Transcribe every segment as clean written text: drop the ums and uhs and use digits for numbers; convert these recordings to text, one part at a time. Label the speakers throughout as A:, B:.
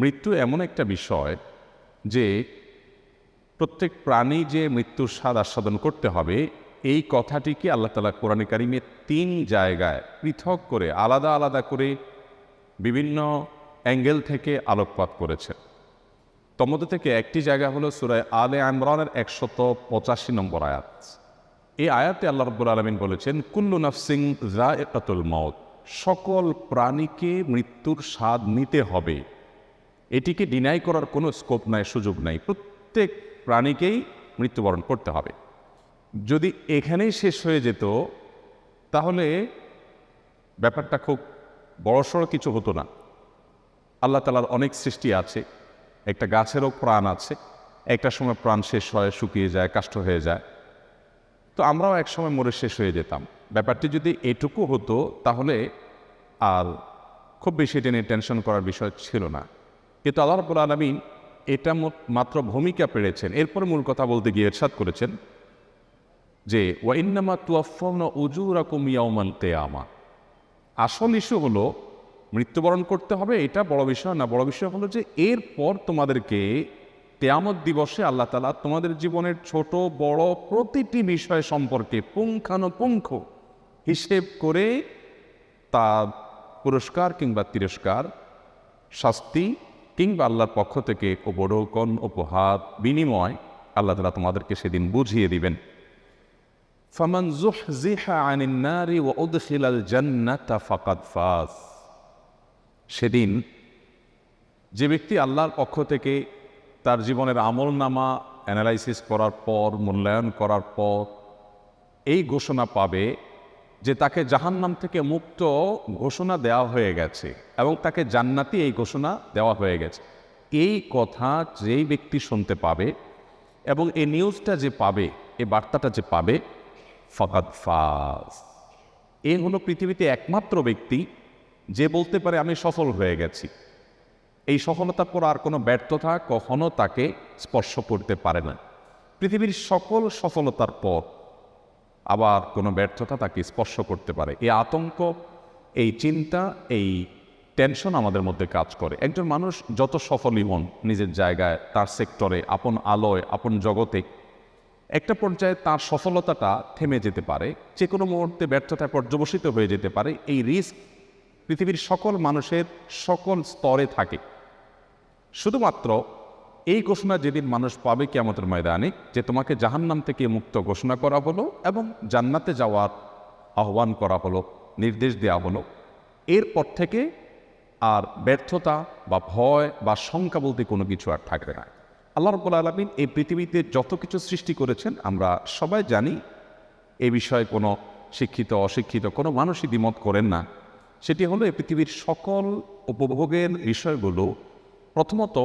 A: মৃত্যু এমন একটা বিষয় যে প্রত্যেক প্রাণী যে মৃত্যুর স্বাদ আস্বাদন করতে হবে, এই কথাটিকে আল্লাহ তাআলা কোরআনে কারিমে 3 জায়গায় পৃথক করে আলাদা আলাদা করে বিভিন্ন অ্যাঙ্গেল থেকে আলোকপাত করেছে। তন্মধ্যে থেকে একটি জায়গা হলো সূরা আলে ইমরানের 185 নম্বর আয়াত। এই আয়াতে আল্লাহ রাব্বুল আলামিন বলেছেন, কুল্লু নাফসিন যায়িকাতুল মাউত, সকল প্রাণীকে মৃত্যুর স্বাদ নিতে হবে। এটিকে ডিনাই করার কোনো স্কোপ নাই, সুযোগ নাই। প্রত্যেক প্রাণীকেই মৃত্যুবরণ করতে হবে। যদি এখানেই শেষ হয়ে যেত তাহলে ব্যাপারটা খুব বড়সড় কিছু হতো না। আল্লাহ তাআলার অনেক সৃষ্টি আছে, একটা গাছেরও প্রাণ আছে, একটা সময় প্রাণ শেষ হয়, শুকিয়ে যায়, কাষ্ঠ হয়ে যায়। তো আমরাও এক সময় মরে শেষ হয়ে যেতাম। ব্যাপারটি যদি এটুকু হতো তাহলে আর খুব বেশি এটা নিয়ে টেনশন করার বিষয় ছিল না। কিন্তু আল্লাহ রাব্বুল আলামিন এটা মাত্র ভূমিকা পেরেছেন। এরপর মূল কথা বলতে গিয়ে ইরশাদ করেছেন যে ওয়া ইন্নামা তুওয়াফাউনা উজুরাকুম ইয়াউমাল কিয়ামা। আসল ইস্যু হলো মৃত্যুবরণ করতে হবে, এটা বড় বিষয় না। বড় বিষয় হলো যে এরপর তোমাদেরকে কিয়ামত দিবসে আল্লাহ তাআলা তোমাদের জীবনের ছোট বড় প্রতিটি বিষয় সম্পর্কে পুঙ্খানুপুঙ্খ হিসেব করে তার পুরস্কার কিংবা তিরস্কার, শাস্তি কিংবা আল্লাহর পক্ষ থেকে উপঢৌকন, উপহার, বিনিময় আল্লাহ তাআলা তোমাদেরকে সেদিন বুঝিয়ে দিবেন। ফামান যুহজিহা আনিন নারি ওয়া উদখিলাল জান্নাতা ফাকাদ ফাজ। সেদিন যে ব্যক্তি আল্লাহর পক্ষ থেকে তার জীবনের আমলনামা অ্যানালাইসিস করার পর, মূল্যায়ন করার পর এই ঘোষণা পাবে যে তাকে জাহান্নাম থেকে মুক্ত ঘোষণা দেওয়া হয়ে গেছে এবং তাকে জান্নাতি এই ঘোষণা দেওয়া হয়ে গেছে, এই কথা যেই ব্যক্তি শুনতে পাবে এবং এই নিউজটা যে পাবে, এই বার্তাটা যে পাবে, ফাকাদ ফাজ, এ হলো পৃথিবীতে একমাত্র ব্যক্তি যে বলতে পারে আমি সফল হয়ে গেছি। এই সফলতার পর আর কোনো ব্যর্থতা কখনো তাকে স্পর্শ করতে পারে না। পৃথিবীর সকল সফলতার পর আবার কোনো ব্যর্থতা তাকে স্পর্শ করতে পারে। এই আতঙ্ক, এই চিন্তা, এই টেনশন আমাদের মধ্যে কাজ করে। একজন মানুষ যত সফলই হন নিজের জায়গায়, তার সেক্টরে, আপন আলোয়, আপন জগতে, একটা পর্যায়ে তার সফলতাটা থেমে যেতে পারে, যে কোনো মুহূর্তে ব্যর্থতায় পর্যবসিত হয়ে যেতে পারে। এই রিস্ক পৃথিবীর সকল মানুষের সকল স্তরে থাকে। শুধুমাত্র এই ঘোষণা যেদিন মানুষ পাবে কিয়ামতের ময়দানে যে তোমাকে জাহান্নাম থেকে মুক্ত ঘোষণা করা হলো এবং জান্নাতে যাওয়ার আহ্বান করা হলো, নির্দেশ দেওয়া হলো, এরপর থেকে আর ব্যর্থতা বা ভয় বা শঙ্কা বলতে কোনো কিছু আর থাকবে না। আল্লাহ রাব্বুল আলামিন এই পৃথিবীতে যত কিছু সৃষ্টি করেছেন আমরা সবাই জানি, এই বিষয়ে কোনো শিক্ষিত অশিক্ষিত কোনো মানুষই দ্বিমত করেন না। সেটি হলো এই পৃথিবীর সকল উপভোগের বিষয়গুলো, প্রথমত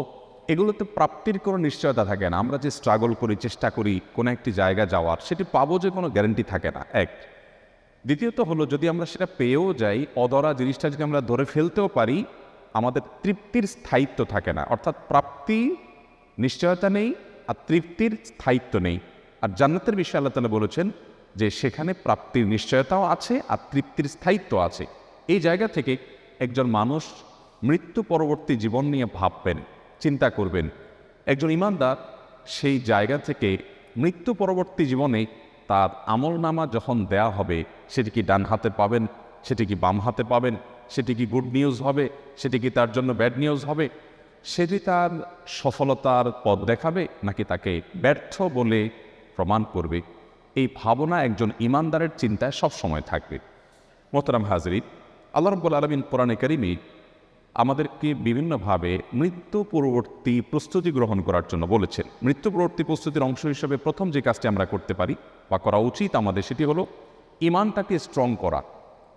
A: এগুলোতে প্রাপ্তির কোনো নিশ্চয়তা থাকে না। আমরা যে স্ট্রাগল করি, চেষ্টা করি কোনো একটি জায়গা যাওয়ার, সেটি পাবো যে কোনো গ্যারান্টি থাকে না, এক। দ্বিতীয়ত হলো যদি আমরা সেটা পেয়েও যাই, অধরা জিনিসটা যদি আমরা ধরে ফেলতেও পারি, আমাদের তৃপ্তির স্থায়িত্ব থাকে না। অর্থাৎ প্রাপ্তি নিশ্চয়তা নেই আর তৃপ্তির স্থায়িত্ব নেই। আর জান্নাতের বিষয়ে আল্লাহ তাআলা বলেছেন যে সেখানে প্রাপ্তির নিশ্চয়তাও আছে আর তৃপ্তির স্থায়িত্ব আছে। এই জায়গা থেকে একজন মানুষ মৃত্যু পরবর্তী জীবন নিয়ে ভাববেন, চিন্তা করবেন। একজন ঈমানদার সেই জায়গা থেকে মৃত্যু পরবর্তী জীবনে তার আমলনামা যখন দেয়া হবে, সেটি কি ডান হাতে পাবেন, সেটি কি বাম হাতে পাবেন, সেটি কি গুড নিউজ হবে, সেটি কি তার জন্য ব্যাড নিউজ হবে, সেটি তার সফলতার পথ দেখাবে নাকি তাকে ব্যর্থ বলে প্রমাণ করবে, এই ভাবনা একজন ঈমানদারের চিন্তায় সবসময় থাকবে। মোহতারাম হাজরিন, আল্লাহ রাব্বুল আলামিন কোরআনে কারিমে আমাদেরকে বিভিন্নভাবে মৃত্যু পূর্ববর্তী প্রস্তুতি গ্রহণ করার জন্য বলেছেন। মৃত্যু পূর্ববর্তী প্রস্তুতির অংশ হিসেবে প্রথম যে কাজটি আমরা করতে পারি বা করা উচিত আমাদের, সেটি হলো ঈমানটাকে স্ট্রং করা।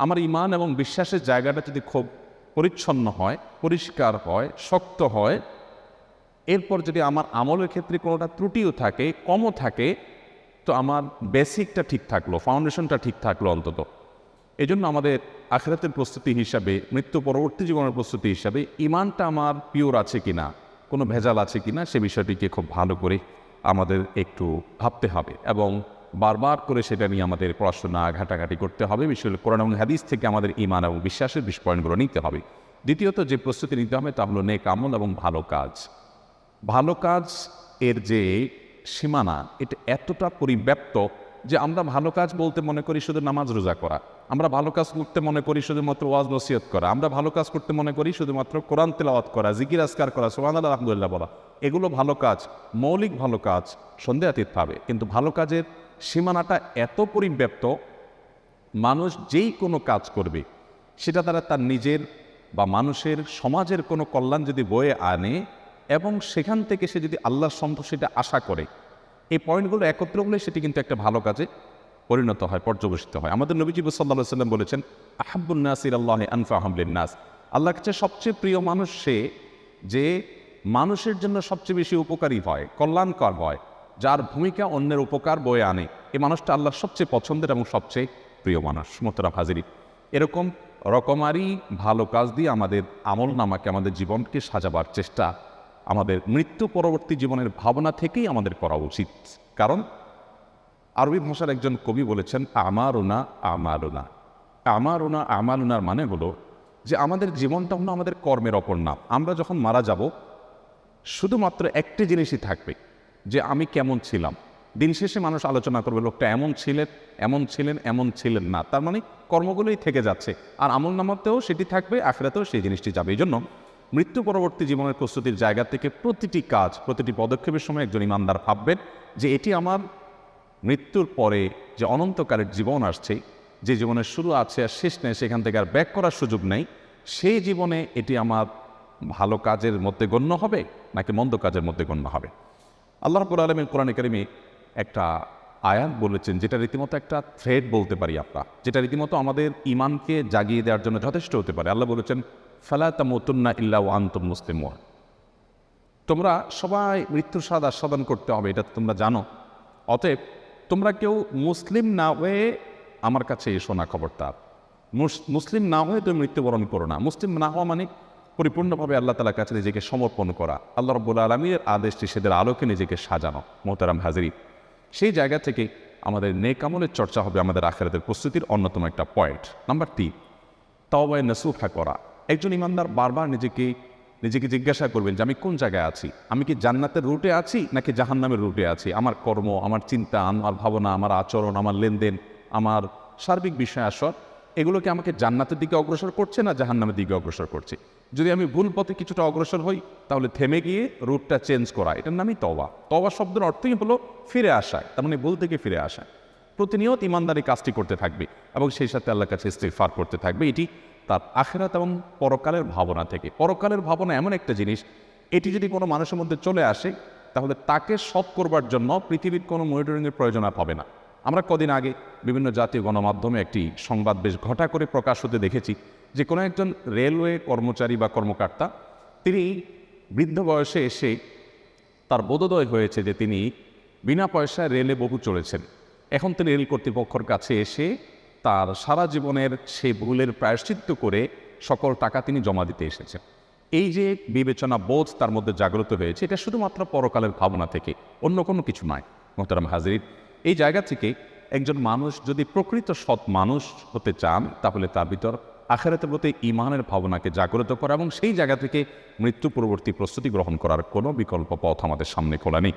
A: আমার ঈমান এবং বিশ্বাসের জায়গাটা যদি খুব পরিচ্ছন্ন হয়, পরিষ্কার হয়, শক্ত হয়, এরপর যদি আমার আমলের ক্ষেত্রে কোনোটা ত্রুটিও থাকে, কমও থাকে, তো আমার বেসিকটা ঠিক থাকলো, ফাউন্ডেশনটা ঠিক থাকলো অন্তত। এই জন্য আমাদের আখিরাতের প্রস্তুতি হিসাবে, মৃত্যু পরবর্তী জীবনের প্রস্তুতি হিসাবে ঈমানটা আমার পিওর আছে কিনা, কোনো ভেজাল আছে কিনা, সে বিষয়টিকে খুব ভালো করে আমাদের একটু ভাবতে হবে এবং বারবার করে সেটা নিয়ে আমাদের পড়াশোনা ঘাটাঘাটি করতে হবে। বিশেষ করে কোরআন এবং হাদিস থেকে আমাদের ঈমান এবং বিশ্বাসের পয়েন্টগুলো নিতে হবে। দ্বিতীয়ত যে প্রস্তুতি নিতে হবে তা হলো নেক আমল এবং ভালো কাজ। ভালো কাজ এর যে সীমানা এটা এতটা পরিব্যাপ্ত যে আমরা ভালো কাজ বলতে মনে করি শুধু নামাজ রোজা করা, আমরা ভালো কাজ করতে মনে করি শুধুমাত্র ওয়াজ নসিহত করা, আমরা ভালো কাজ করতে মনে করি শুধুমাত্র কোরআন তেলাওয়াত করা, জিকির আজকার করা, সুবহানাল্লাহ আলহামদুলিল্লাহ বলা। এগুলো ভালো কাজ, মৌলিক ভালো কাজ, সন্দেহাতীতভাবে। কিন্তু ভালো কাজের সীমানাটা এত পরিব্যাপ্ত, মানুষ যেই কোনো কাজ করবে সেটা দ্বারা তার নিজের বা মানুষের সমাজের কোনো কল্যাণ যদি বয়ে আনে এবং সেখান থেকে সে যদি আল্লাহর সন্তোষিটা আশা করে, এই পয়েন্টগুলো একত্র হলে সেটি কিন্তু একটা ভালো কাজে পরিণত হয়, পর্যবেসিত হয়। আমাদের নবীজি সাল্লাল্লাহু আলাইহি ওয়াসাল্লাম বলেছেন, আহাব্বুন নাস ইলাল্লাহি আনফাহুম লিন-নাস। আল্লাহর কাছে সবচেয়ে প্রিয় মানুষ সে যে মানুষের জন্য সবচেয়ে বেশি উপকারী হয়, কল্যাণকর হয়, যার ভূমিকা অন্যের উপকার বয়ে আনে। এই মানুষটা আল্লাহর সবচেয়ে পছন্দের এবং সবচেয়ে প্রিয় মানুষ। মোহতারাম হাজিরিন, এরকম রকমারি ভালো কাজ দিয়ে আমাদের আমল নামাকে, আমাদের জীবনকে সাজাবার চেষ্টা আমাদের মৃত্যু পরবর্তী জীবনের ভাবনা থেকেই আমাদের করা উচিত। কারণ আরবি ভাষার একজন কবি বলেছেন, আমারুনা আমালুনা। আমারুনা আমালুনার মানে হলো যে আমাদের জীবনটা হলো আমাদের কর্মের অপর নাম। আমরা যখন মারা যাব শুধুমাত্র একটি জিনিসই থাকবে, যে আমি কেমন ছিলাম। দিন শেষে মানুষ আলোচনা করবে লোকটা এমন ছিলেন, এমন ছিলেন, এমন ছিলেন না। তার মানে কর্মগুলোই থেকে যাচ্ছে, আর আমল নামাতেও সেটি থাকবে, আখিরাতেও সেই জিনিসটি যাবে। এই জন্য মৃত্যু পরবর্তী জীবনের প্রস্তুতির জায়গা থেকে প্রতিটি কাজ, প্রতিটি পদক্ষেপের সময় একজন ইমানদার ভাববেন যে এটি আমার মৃত্যুর পরে যে অনন্তকালের জীবন আসছে, যে জীবনের শুরু আছে আর শেষ নেই, সেখান থেকে আর ব্যাক করার সুযোগ নেই, সেই জীবনে এটি আমার ভালো কাজের মধ্যে গণ্য হবে নাকি মন্দ কাজের মধ্যে গণ্য হবে। আল্লাহ রাব্বুল আলামিন কোরআনে কারিমে একটা আয়াত বলেছেন, যেটা রীতিমতো একটা থ্রেড বলতে পারি আমরা, যেটা রীতিমতো আমাদের ইমানকে জাগিয়ে দেওয়ার জন্য যথেষ্ট হতে পারে। আল্লাহ বলেছেন, ফালা তামুতুন্না ইল্লা ওয়া আনতুম মুসলিমুন। তোমরা সবাই মৃত্যুর স্বাদ আস্বাদন করতে হবে, এটা তোমরা জানো। অতএব তোমরা কেউ মুসলিম না হয়ে আমার কাছে এসো না, খবরদার। মুসলিম না হয়ে তুমি মৃত্যুবরণ করো না। মুসলিম না হওয়া মানে পরিপূর্ণভাবে আল্লাহ তাআলার কাছে নিজেকে সমর্পণ করা, আল্লাহ রাব্বুল আলামিনের আদেশ নিষেধের আলোকে নিজেকে সাজানো। মোহতারাম হাজিরিন, সেই জায়গা থেকে আমাদের নেক আমলের চর্চা হবে আমাদের আখিরাতের প্রস্তুতির অন্যতম একটা পয়েন্ট। নাম্বার 3, তাওবায়ে নাসুহা করা। একজন ইমানদার বারবার নিজেকে জিজ্ঞাসা করবেন যে আমি কোন জায়গায় আছি, আমি কি জান্নাতের রুটে আছি নাকি জাহান্নামের রুটে আছি। আমার কর্ম, আমার চিন্তা, আমার ভাবনা, আমার আচরণ, আমার লেনদেন, আমার সার্বিক বিষয় আসর, এগুলো কি আমাকে জান্নাতের দিকে অগ্রসর করছে না জাহান্নামের দিকে অগ্রসর করছে। যদি আমি ভুল পথে কিছুটা অগ্রসর হই, তাহলে থেমে গিয়ে রুটটা চেঞ্জ করা, এটার নামই তওবা। তওবা শব্দের অর্থই হলো ফিরে আসা, তার মানে ভুল থেকে ফিরে আসা। প্রতিনিয়ত ইমানদারি কাজটি করতে থাকবে এবং সেই সাথে আল্লাহর কাছে ইস্তিগফার করতে থাকবে। এটি তার আখিরাত এবং পরকালের ভাবনা থেকে। পরকালের ভাবনা এমন একটা জিনিস, এটি যদি কোনো মানুষের মধ্যে চলে আসে, তাহলে তাকে সৎ করবার জন্য পৃথিবীর কোনো মনিটরিংয়ের প্রয়োজন আর হবে না। আমরা কদিন আগে বিভিন্ন জাতীয় গণমাধ্যমে একটি সংবাদ বেশ ঘটা করে প্রকাশ হতে দেখেছি যে কোনো একজন রেলওয়ে কর্মচারী বা কর্মকর্তা, তিনি বৃদ্ধ বয়সে এসে তার বোধোদয় হয়েছে যে তিনি বিনা পয়সায় রেলে বহু চলেছেন। এখন তিনি রেল কর্তৃপক্ষের কাছে এসে তার সারা জীবনের সেই ভুলের প্রায়শ্চিত্ত করে সকল টাকা তিনি জমা দিতে এসেছেন। এই যে বিবেচনা বোধ তার মধ্যে জাগ্রত হয়েছে, এটা শুধুমাত্র পরকালের ভাবনা থেকে, অন্য কোনো কিছু নয়। মোহতারাম হাজিরিন, এই জায়গা থেকে একজন মানুষ যদি প্রকৃত সৎ মানুষ হতে চান, তাহলে তার ভিতর আখিরাতের প্রতি ঈমানের ভাবনাকে জাগ্রত করা এবং সেই জায়গা থেকে মৃত্যু পরবর্তী প্রস্তুতি গ্রহণ করার কোনো বিকল্প পথ আমাদের সামনে খোলা নেই।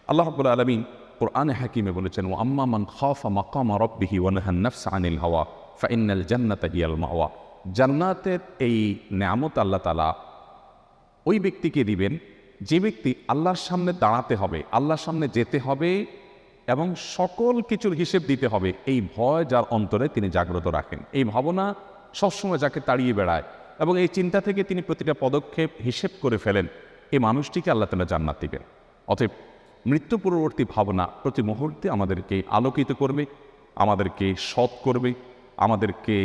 A: আল্লাহ রাব্বুল আলামিন কুরআনে হাকিমে বলেছেন, ওয়া আম্মা মান খাফা মাকামা রাব্বিহি ওয়া নাহান নাফসা আনিল হাওয়া ফাইন্নাল জান্নাতা হিয়াল মাওয়া। জান্নাতের এই নেয়ামত আল্লাহ তাআলা ওই ব্যক্তিকে দিবেন যে ব্যক্তি আল্লাহর সামনে দাঁড়াতে হবে, আল্লাহর সামনে যেতে হবে এবং সকল কিছুর হিসেব দিতে হবে, এই ভয় যার অন্তরে তিনি জাগ্রত রাখেন, এই ভাবনা সবসময় যাকে তাড়িয়ে বেড়ায় এবং এই চিন্তা থেকে তিনি প্রতিটা পদক্ষেপ হিসেব করে ফেলেন, এই মানুষটিকে আল্লাহ তাআলা জান্নাত দিবেন। অতএব মৃত্যু পূর্ববর্তী ভাবনা প্রতি মুহূর্তে আমাদেরকে আলোকিত করবে, আমাদেরকে সৎ করবে, আমাদেরকে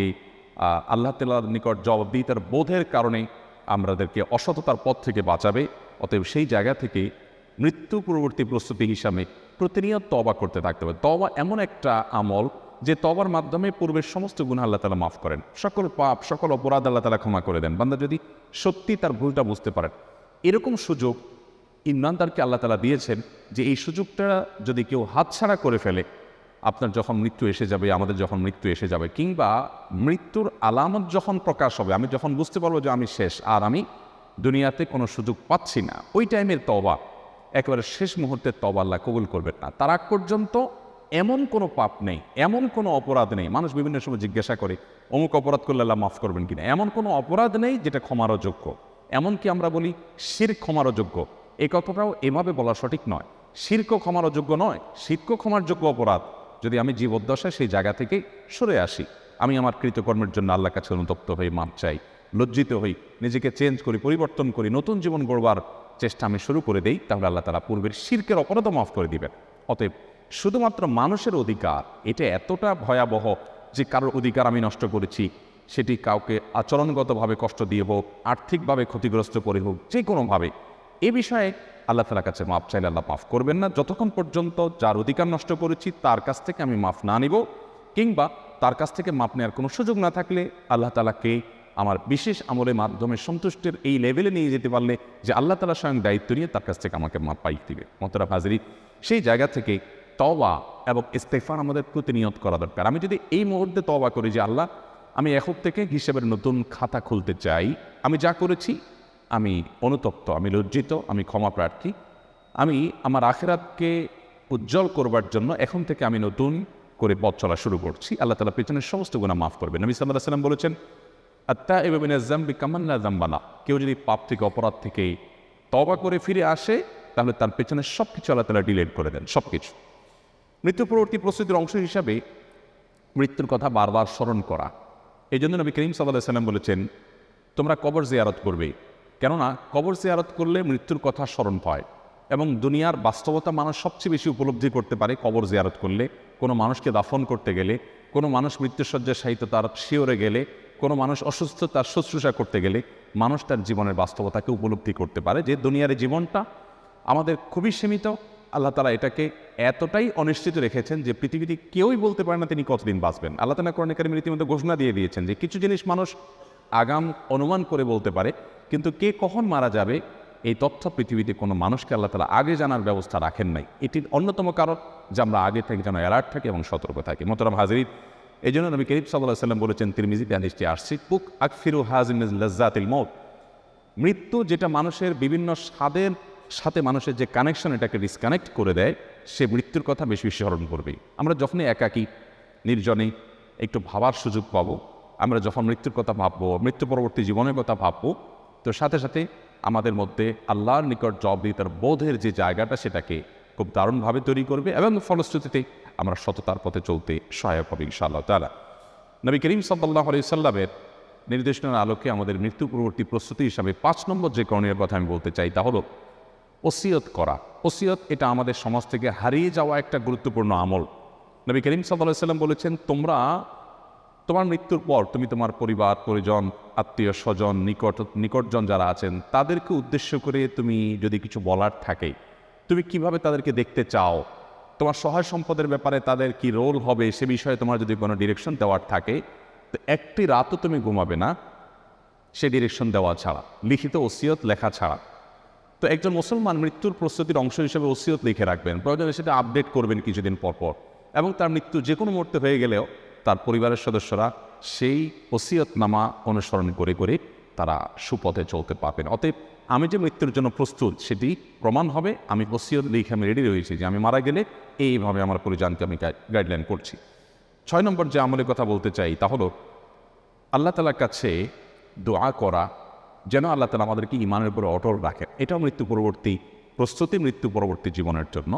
A: আল্লাহ তাআলার নিকট জবাবদিহিতার বোধের কারণে আমাদেরকে অসততার পথ থেকে বাঁচাবে। অতএব সেই জায়গা থেকে মৃত্যু পূর্ববর্তী প্রস্তুতি হিসাবে প্রতিনিয়ত তওবা করতে থাকতে হবে। তওবা এমন একটা আমল যে তওবার মাধ্যমে পূর্বের সমস্ত গুনাহ আল্লাহ তাআলা মাফ করেন, সকল পাপ, সকল অপরাধ আল্লাহ তাআলা ক্ষমা করে দেন। বান্দা যদি সত্যি তার ভুলটা বুঝতে পারেন, এরকম সুযোগ ইমানদারকে আল্লাহ তাআলা দিয়েছেন যে এই সুযোগটা যদি কেউ হাতছাড়া করে ফেলে, আপনার যখন মৃত্যু এসে যাবে, আমাদের যখন মৃত্যু এসে যাবে, কিংবা মৃত্যুর আলামত যখন প্রকাশ হবে, আমি যখন বুঝতে পারবো যে আমি শেষ, আর আমি দুনিয়াতে কোনো সুযোগ পাচ্ছি না, ওই টাইমের তওবা, একেবারে শেষ মুহূর্তের তওবা আল্লাহ কবুল করবেন না। তার আগ পর্যন্ত এমন কোনো পাপ নেই, এমন কোনো অপরাধ নেই। মানুষ বিভিন্ন সময় জিজ্ঞাসা করে অমুক অপরাধ করলে আল্লাহ মাফ করবেন কিনা। এমন কোনো অপরাধ নেই যেটা ক্ষমারও যোগ্য। এমনকি আমরা বলি শিরক ক্ষমারও যোগ্য, এই কথাটাও এভাবে বলা সঠিক নয়। শিরকও ক্ষমারও যোগ্য নয়, শিরকও ক্ষমার যোগ্য অপরাধ যদি আমি জীবদ্দশায় সেই জায়গা থেকে সরে আসি, আমি আমার কৃতকর্মের জন্য আল্লাহর কাছে অনুতপ্ত হই, মাপ চাই, লজ্জিত হই, নিজেকে চেঞ্জ করি, পরিবর্তন করি, নতুন জীবন গড়বার চেষ্টা আমি শুরু করে দেই, তাহলে আল্লাহ তাআলা পূর্বের শিরকের অপরাধও মাফ করে দিবেন। অতএব শুধুমাত্র মানুষের অধিকার এটা এতটা ভয়াবহ যে কারোর অধিকার আমি নষ্ট করেছি, সেটি কাউকে আচরণগতভাবে কষ্ট দিয়ে হোক, আর্থিকভাবে ক্ষতিগ্রস্ত করে হোক, যে কোনোভাবে, এ বিষয়ে আল্লাহ তাআলার কাছে মাপ চাইলে আল্লাহ মাফ করবেন না, যতক্ষণ পর্যন্ত যার অধিকার নষ্ট করেছি তার কাছ থেকে আমি মাফ না নিব, কিংবা তার কাছ থেকে মাপ নেওয়ার কোনো সুযোগ না থাকলে আল্লাহ তাআলাকে আমার বিশেষ আমলের মাধ্যমে সন্তুষ্টের এই লেভেলে নিয়ে যেতে পারলে যে আল্লাহ তাআলা স্বয়ং দায়িত্ব নিয়ে তার কাছ থেকে আমাকে মাপ পাই দিবে। মোহতারাম হাজরিন, সেই জায়গা থেকে তওবা এবং ইস্তেগফার আমাদের প্রতিনিয়ত করা দরকার। আমি যদি এই মুহূর্তে তওবা করি যে আল্লাহ, আমি এখন থেকে হিসেবের নতুন খাতা খুলতে চাই, আমি যা করেছি আমি অনুতপ্ত, আমি লজ্জিত, আমি ক্ষমা প্রার্থী, আমি আমার আখিরাতকে উজ্জ্বল করবার জন্য এখন থেকে আমি নতুন করে পথ চলা শুরু করছি, আল্লাহ তাআলা পেছনের সমস্ত গুনাহ মাফ করবেন। নবী সাল্লাল্লাহু আলাইহি ওয়াসাল্লাম বলেছেন, আত-তাইবু মিনাজ যামবি কামান লা যামবা লাহু, কেউ যদি পাপ থেকে, অপরাধ থেকে তওবা করে ফিরে আসে তাহলে তার পেছনের সব কিছু আল্লাহ তাআলা ডিলিট করে দেন, সব কিছু। মৃত্যু পরবর্তী প্রস্তুতির অংশ হিসাবে মৃত্যুর কথা বারবার স্মরণ করা। এই জন্য নবী করিম সাল্লাল্লাহু আলাইহি ওয়াসাল্লাম বলেছেন, তোমরা কবর জিয়ারত করবে, কেননা কবর জিয়ারত করলে মৃত্যুর কথা স্মরণ হয় এবং দুনিয়ার বাস্তবতা মানুষ সবচেয়ে বেশি উপলব্ধি করতে পারে কবর জিয়ারত করলে। কোনো মানুষকে দাফন করতে গেলে, কোনো মানুষ মৃত্যুসজ্জায় শায়িত তার শিওরে গেলে, কোনো মানুষ অসুস্থ তার শুশ্রূষা করতে গেলে মানুষ তার জীবনের বাস্তবতাকে উপলব্ধি করতে পারে যে দুনিয়ার জীবনটা আমাদের খুবই সীমিত। আল্লাহ তাআলা এটাকে এতটাই অনিশ্চিত রেখেছেন যে পৃথিবীতে কেউই বলতে পারে না তিনি কতদিন বাঁচবেন। আল্লাহ তাআলা কোরআনে কারিমে রীতিমতো ঘোষণা দিয়ে দিয়েছেন যে কিছু জিনিস মানুষ আগাম অনুমান করে বলতে পারে, কিন্তু কে কখন মারা যাবে এই তথ্য পৃথিবীতে কোনো মানুষকে আল্লাহ তাআলা আগে জানার ব্যবস্থা রাখেন নাই। এটির অন্যতম কারণ যে আমরা আগে থেকে যেন অ্যালার্ট থাকি এবং সতর্ক থাকি। মোহতারাম হাজরিন, এই জন্য নবী করিম সাল্লাল্লাহু আলাইহি ওয়াসাল্লাম বলেছেন, তিরমিজিতে হাদিসটি আসছে, কুক আকফিরু হাযিন লাজ্জাতিল মউত, মৃত্যু যেটা মানুষের বিভিন্ন স্বাদের সাথে মানুষের যে কানেকশন এটাকে ডিসকানেক্ট করে দেয়, সে মৃত্যুর কথা বেশি বেশি স্মরণ করবে। আমরা যখনই একাকী নির্জনে একটু ভাবার সুযোগ পাবো, আমরা যখন মৃত্যুর কথা ভাববো, মৃত্যু পরবর্তী জীবনের কথা ভাববো, তো সাথে সাথে আমাদের মধ্যে আল্লাহর নিকট জবাবদিহিতার বোধের যে জায়গাটা সেটাকে খুব দারুণভাবে তৈরি করবে এবং ফলশ্রুতিতে আমরা সততার পথে চলতে সহায়ক হবে ইনশাআল্লাহ তাআলা। নবী করিম সাল্লাল্লাহু আলাইহি ওয়াসাল্লামের নির্দেশনার আলোকে আমাদের মৃত্যু পরবর্তী প্রস্তুতি হিসাবে 5 নম্বর যে করণীয় কথা আমি বলতে চাই তা হলো ওসিয়ত করা। ওসিয়ত এটা আমাদের সমাজ থেকে হারিয়ে যাওয়া একটা গুরুত্বপূর্ণ আমল। নবী করিম সাল্লাল্লাহু আলাইহি ওয়াসাল্লাম বলেছেন, তোমরা তোমার মৃত্যুর পর তুমি তোমার পরিবার পরিজন, আত্মীয় স্বজন, নিকটজন যারা আছেন তাদেরকে উদ্দেশ্য করে তুমি যদি কিছু বলার থাকে, তুমি কিভাবে তাদেরকে দেখতে চাও, তোমার সহায় সম্পদের ব্যাপারে তাদের কি রোল হবে সে বিষয়ে তোমার যদি কোনো ডিরেকশন দেওয়ার থাকে, তো একটি রাতও তুমি ঘুমাবে না সে ডিরেকশন দেওয়া ছাড়া, লিখিত ওসিয়ত লেখা ছাড়া। তো একজন মুসলমান মৃত্যুর প্রস্তুতির অংশ হিসেবে ওসিয়ত লিখে রাখবেন, প্রয়োজনে সেটা আপডেট করবেন কিছুদিন পর পর, এবং তার মৃত্যু যে কোনো মুহূর্তে হয়ে গেলেও তার পরিবারের সদস্যরা সেই ওসিয়তনামা অনুসরণ করে করে তারা সুপথে চলতে পারবেন। অতএব আমি যে মৃত্যুর জন্য প্রস্তুত সেটি প্রমাণ হবে, আমি ওসিয়ত লিখে আমি রেডি রয়েছি যে আমি মারা গেলে এইভাবে আমার পরিজনকে আমি গাইডলাইন করছি। 6 নম্বর যে আমলের কথা বলতে চাই তা হলো আল্লাহ তাআলার কাছে দোয়া করা যেন আল্লাহ তাআলা আমাদেরকে ঈমানের উপর অটল রাখেন। এটাও মৃত্যু পরবর্তী প্রস্তুতি, মৃত্যু পরবর্তী জীবনের জন্য,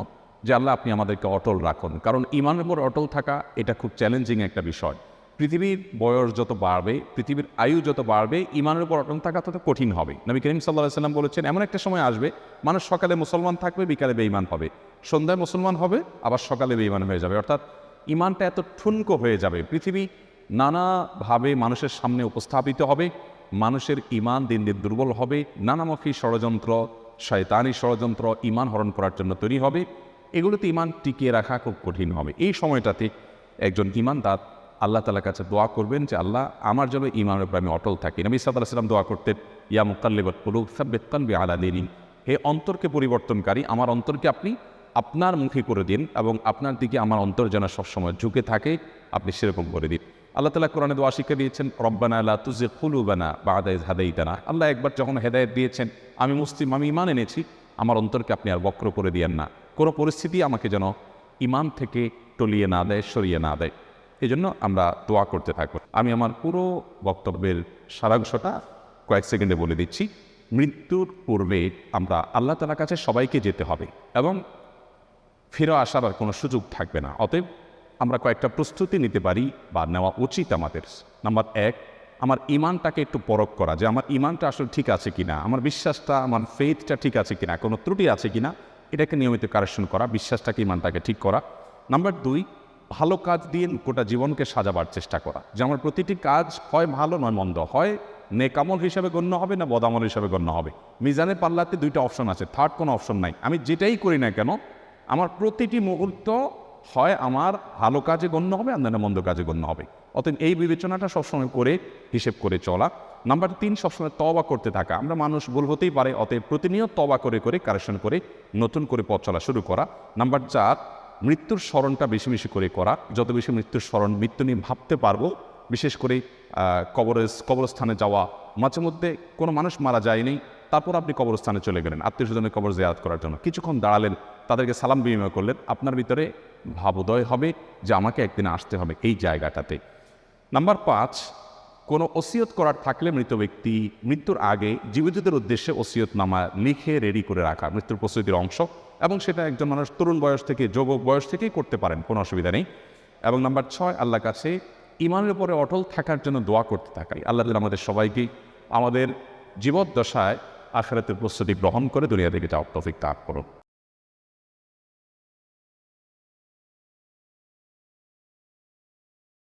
A: যে আল্লাহ আপনি আমাদেরকে অটল রাখুন। কারণ ঈমানের উপর অটল থাকা এটা খুব চ্যালেঞ্জিং একটা বিষয়। পৃথিবীর বয়স যত বাড়বে, পৃথিবীর আয়ু যত বাড়বে, ঈমানের উপর অটল থাকা তত কঠিন হবে। নবী করিম সাল্লাল্লাহু আলাইহি ওয়াসাল্লাম বলেছেন, এমন একটা সময় আসবে মানুষ সকালে মুসলমান থাকবে, বিকালে বেঈমান হবে, সন্ধ্যায় মুসলমান হবে, আবার সকালে বেঈমান হয়ে যাবে। অর্থাৎ ঈমানটা এত ঠুনকো হয়ে যাবে, পৃথিবী নানাভাবে মানুষের সামনে উপস্থাপিত হবে, মানুষের ঈমান দিন দিন দুর্বল হবে, নানামুখী ষড়যন্ত্র, শয়তানি ষড়যন্ত্র ঈমান হরণ করার জন্য তৈরি হবে। এগুলোতে ঈমান টিকিয়ে রাখা খুব কঠিন হবে। এই সময়টাতে একজন ঈমানদার আল্লাহ তাআলার কাছে দোয়া করবেন যে আল্লাহ আমার জন্য ঈমানের উপর আমি অটল থাকি। নবী সাল্লাল্লাহু আলাইহি ওয়াসাল্লাম দোয়া করতেন, ইয়া মুকাল্লিবাল কুলুব সাব্বিত কলবি আলা দীনিক, হে অন্তরকে পরিবর্তনকারী, আমার অন্তরকে আপনি আপনার মুখে করে দিন এবং আপনার দিকে আমার অন্তর যেন সবসময় ঝুঁকে থাকে, আপনি সেরকম করে দিন। আল্লাহ তাআলা কোরআনে দোয়া শিক্ষা দিয়েছেন, রব্বানা লা তুজিগ কুলুবানা বা'দা ইয হাদাইতানা। আল্লাহ একবার যখন হেদায়েত দিয়েছেন, আমি মুসলিম, আমি ঈমান এনেছি, আমার অন্তরকে আপনি আর বক্র করে দিয়েন না। কোনো পরিস্থিতি আমাকে যেন ঈমান থেকে টলিয়ে না দেয়, সরিয়ে না দেয়। এই জন্য আমরা দোয়া করতে থাকবো। আমি আমার পুরো বক্তব্যের সারাংশটা কয়েক সেকেন্ডে বলে দিচ্ছি। মৃত্যুর পূর্বে আমরা আল্লাহ তাআলার কাছে সবাইকে যেতে হবে এবং ফিরে আসার আর কোনো সুযোগ থাকবে না। অতএব আমরা কয়েকটা প্রস্তুতি নিতে পারি বা নেওয়া উচিত আমাদের। নাম্বার 1, আমার ঈমানটাকে একটু পরখ করা, যে আমার ঈমানটা আসলে ঠিক আছে কিনা, আমার বিশ্বাসটা, আমার ফেথটা ঠিক আছে কিনা, কোনো ত্রুটি আছে কিনা, এটাকে নিয়মিত কারেকশন করা, বিশ্বাসটাকে, ঈমানটাকে ঠিক করা। নাম্বার 2, ভালো কাজ দিয়ে গোটা জীবনকে সাজাবার চেষ্টা করা, যে আমার প্রতিটি কাজ হয় ভালো নয় মন্দ, হয় নেকামল হিসাবে গণ্য হবে না বদামল হিসাবে গণ্য হবে। মিজানের পাল্লাতে 2টা অপশন আছে, থার্ড কোনো অপশন নাই। আমি যেটাই করি না কেন, আমার প্রতিটি মুহূর্ত হয় আমার ভালো কাজে গণ্য হবে আর না মন্দ কাজে গণ্য হবে। অতএব এই বিবেচনাটা সবসময় করে হিসেব করে চলা। নাম্বার 3, সবসময় তওবা করতে থাকা। আমরা মানুষ, ভুল হতেই পারে, অতএব প্রতিনিয়ত তওবা করে করে কারেকশন করে নতুন করে পথ চলা শুরু করা। নাম্বার 4, মৃত্যুর স্মরণটা বেশি বেশি করে করা। যত বেশি মৃত্যুর স্মরণ, মৃত্যু নিয়ে ভাবতে পারবো, বিশেষ করে কবরস্থানে যাওয়া। মাঝে মধ্যে কোনো মানুষ মারা যায়নি, তারপর আপনি কবরস্থানে চলে গেলেন আত্মীয় স্বজনের কবর জিয়ারত করার জন্য, কিছুক্ষণ দাঁড়ালেন, তাদেরকে সালাম বিনিময় করলেন, আপনার ভিতরে ভাবোদয় হবে যে আমাকে একদিন আসতে হবে এই জায়গাটাতে। নাম্বার 5, কোনো ওসিয়ত করার থাকলে মৃত ব্যক্তি মৃত্যুর আগে জীবিতদের উদ্দেশ্যে ওসিয়তনামা লিখে রেডি করে রাখা, মৃত্যুর প্রস্তুতির অংশ। এবং সেটা একজন মানুষ তরুণ বয়স থেকে, যুবক বয়স থেকেই করতে পারেন, কোনো অসুবিধা নেই। এবং নাম্বার 6, আল্লাহর কাছে ঈমানের উপরে অটল থাকার জন্য দোয়া করতে থাকাই। আল্লাহ আমাদের সবাইকে আমাদের জীবদ্দশায় আখিরাতের প্রস্তুতি গ্রহণ করে দুনিয়া থেকে যাওয়ার তৌফিক দান করুন।